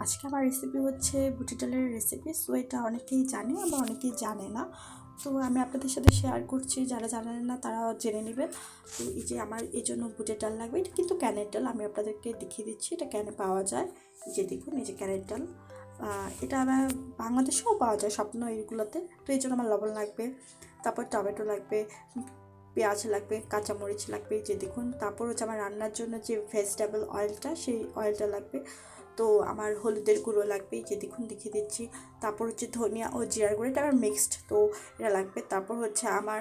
আজকে আমার রেসিপি হচ্ছে বুটের ডালের রেসিপি। সো এটা অনেকেই জানে আবার অনেকেই জানে না। তো আমি আপনাদের সাথে শেয়ার করছি, যারা জানেন না তারা জেনে নেবেন। তো এই যে আমার এই জন্য বুটের ডাল লাগবে, এটা কিন্তু ক্যানের ডাল, আমি আপনাদেরকে দেখিয়ে দিচ্ছি এটা ক্যানে পাওয়া যায়। এই যে দেখুন, এই যে ক্যানের ডাল, এটা আমার বাংলাদেশেও পাওয়া যায় স্বপ্ন এইগুলোতে। তো এই জন্য আমার লবণ লাগবে, তারপর টমেটো লাগবে, পেঁয়াজ লাগবে, কাঁচামরিচ লাগবে, এই যে দেখুন। তারপর হচ্ছে আমার রান্নার জন্য যে ভেজিটেবল অয়েলটা, সেই অয়েলটা লাগবে। তো আমার হলুদের গুঁড়ো লাগবে, এই যে দেখুন দেখিয়ে দিচ্ছি। তারপর হচ্ছে ধনিয়া ও জিরার গুঁড়ো, এটা আমার মিক্সড, তো এটা লাগবে। তারপর হচ্ছে আমার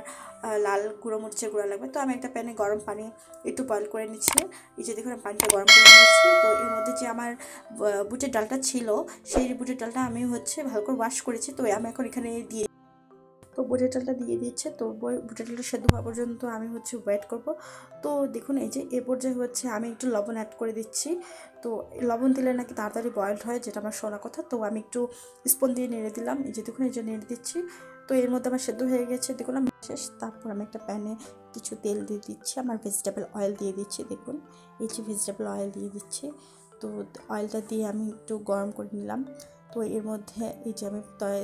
লাল গুঁড়ো মরিচের গুঁড়ো লাগবে। তো আমি একটা প্যানে গরম পানি একটু বয়েল করে নিচ্ছি। এই যে দেখুন, পানিটা গরম করে নিচ্ছি। তো এর মধ্যে যে আমার বুটের ডালটা ছিল, সেই বুটের ডালটা আমি হচ্ছে ভালো করে ওয়াশ করেছি। তো আমি এখন এখানে দিয়ে, তো বুটের ডালটা দিয়ে দিচ্ছে। তো বুটের ডালটা সেদ্ধ হওয়া পর্যন্ত আমি হচ্ছে ওয়েট করব। তো দেখুন, এই যে এ পর্যায়ে হচ্ছে আমি একটু লবণ অ্যাড করে দিচ্ছি। তো লবণ দিলে নাকি তাড়াতাড়ি বয়েলড হয়, যেটা আমার শোনা কথা। তো আমি একটু স্পুন দিয়ে নেড়ে দিলাম, এই যে দেখুন, এই যে নেড়ে দিচ্ছি। তো এর মধ্যে আমার সেদ্ধ হয়ে গেছে, দেখুন আমি শেষ। তারপর আমি একটা প্যানে কিছু তেল দিয়ে দিচ্ছি, আমার ভেজিটেবল অয়েল দিয়ে দিচ্ছি। দেখুন, এই যে ভেজিটেবল অয়েল দিয়ে দিচ্ছি। তো অয়েলটা দিয়ে আমি একটু গরম করে নিলাম। তো এর মধ্যে এই যে আমি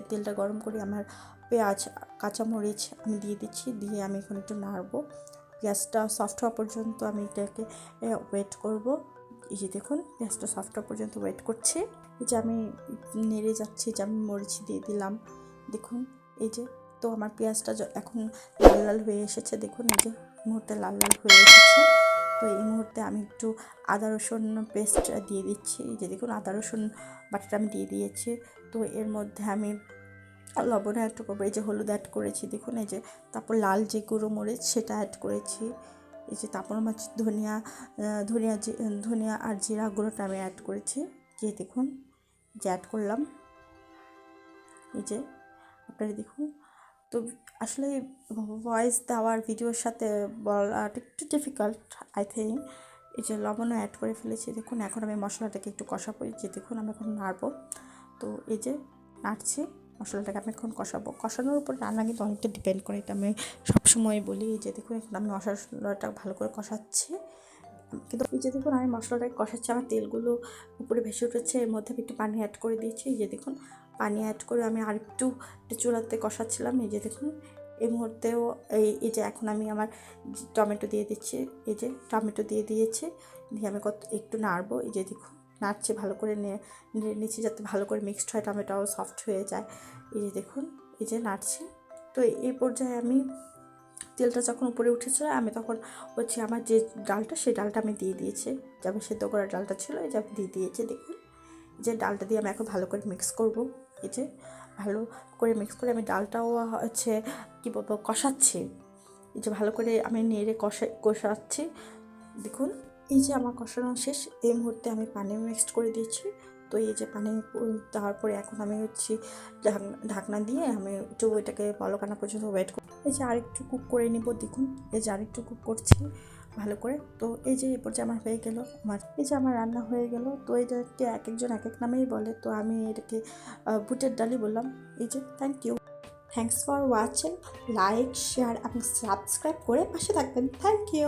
তেলটা গরম করে আমার পেঁয়াজ, কাঁচামরিচ আমি দিয়ে দিচ্ছি। দিয়ে আমি এখন একটু নাড়বো, পেঁয়াজটা সফট হওয়া পর্যন্ত আমি এটাকে ওয়েট করব। এই যে দেখুন, পেঁয়াজটা সফট হওয়া পর্যন্ত ওয়েট করছি। এই যে আমি নেড়ে যাচ্ছি, যে আমি মরিচ দিয়ে দিলাম। দেখুন, এই যে, তো আমার পেঁয়াজটা এখন লাল লাল হয়ে এসেছে। দেখুন, এই যে মুহূর্তে লাল লাল হয়ে এসেছে। তো এই মুহূর্তে আমি একটু আদা রসুন পেস্ট দিয়ে দিচ্ছি। এই যে দেখুন, আদা রসুন বাটাটা আমি দিয়ে দিয়েছি। তো এর মধ্যে আমি লবণ অ্যাড করবো, এই যে হলুদ অ্যাড করেছি দেখুন, এই যে। তারপর লাল যে গুঁড়ো মরিচ, সেটা অ্যাড করেছি। এই যে তারপর আমার ধনিয়া আর জিরা গুঁড়োটা আমি অ্যাড করেছি, যে দেখুন, যে অ্যাড করলাম। এই যে আপনারা দেখুন। তো আসলে ভয়েস দেওয়ার ভিডিওর সাথে বলাটা একটু ডিফিকাল্ট, আই থিঙ্ক। এই যে লবণও অ্যাড করে ফেলেছি দেখুন। এখন আমি মশলাটাকে একটু কষাবো, যে দেখুন আমি এখন নাড়বো। তো এই যে নাড়ছি, মশলাটাকে আমি এখন কষাবো। কষানোর উপর রান্না কিন্তু অনেকটা ডিপেন্ড করে, এটা আমি সবসময় বলি। এই যে দেখুন, এখন আমি মশলাটা ভালো করে কষাচ্ছি। কিন্তু এই যে দেখুন, আমি মশলাটাকে কষাচ্ছি, আমার তেলগুলো উপরে ভেসে উঠেছে। এর মধ্যে আমি একটু পানি অ্যাড করে দিয়েছি। এই যে দেখুন, পানি অ্যাড করে আমি আরেকটু চুলাতে কষাচ্ছিলাম। এই যে দেখুন, এই মুহূর্তেও এই যে এখন আমি আমার টমেটো দিয়ে দিচ্ছি। এই যে টমেটো দিয়ে দিয়েছি, দিয়ে আমি একটু নাড়বো। এই যে দেখুন, নাড়ছি ভালো করে, নিচ্ছি যাতে ভালো করে মিক্সড হয়, টমেটোও সফট হয়ে যায়। এই যে দেখুন, এই যে নাড়ছি। তো এই পর্যায়ে আমি তেলটা যখন উপরে উঠেছিল, আমি তখন হচ্ছে আমার যে ডালটা, সেই ডালটা আমি দিয়ে দিয়েছি। যে আমি সেদ্ধ করা ডালটা ছিল, এই যে আমি দিয়ে দিয়েছি। দেখুন, যে ডালটা দিয়ে আমি এখন ভালো করে মিক্স করব। এই যে ভালো করে মিক্স করে আমি ডালটাও হচ্ছে কী বলবো, কষাচ্ছি। এই যে ভালো করে আমি নেড়ে কষাচ্ছি। দেখুন, এই যে আমার কষানো শেষ। এই মুহূর্তে আমি পানি মিক্সড করে দিয়েছি। তো এই যে পানি দেওয়ার পরে এখন আমি হচ্ছে ঢাকনা দিয়ে আমি একটু ওইটাকে বলক আনা পর্যন্ত ওয়েট করি। এই যে আরেকটু কুক করে নিব। দেখুন, এই যে আরেকটু কুক করছি ভালো করে। তো এই যে এই পর্যায়ে আমার হয়ে গেল, এই যে আমার রান্না হয়ে গেল। তো এটাকে এক একজন এক এক নামেই বলে, তো আমি এটাকে বুটের ডালই বললাম। এই যে thanks for watching. Like, share এবং সাবস্ক্রাইব করে পাশে থাকবেন। Thank you.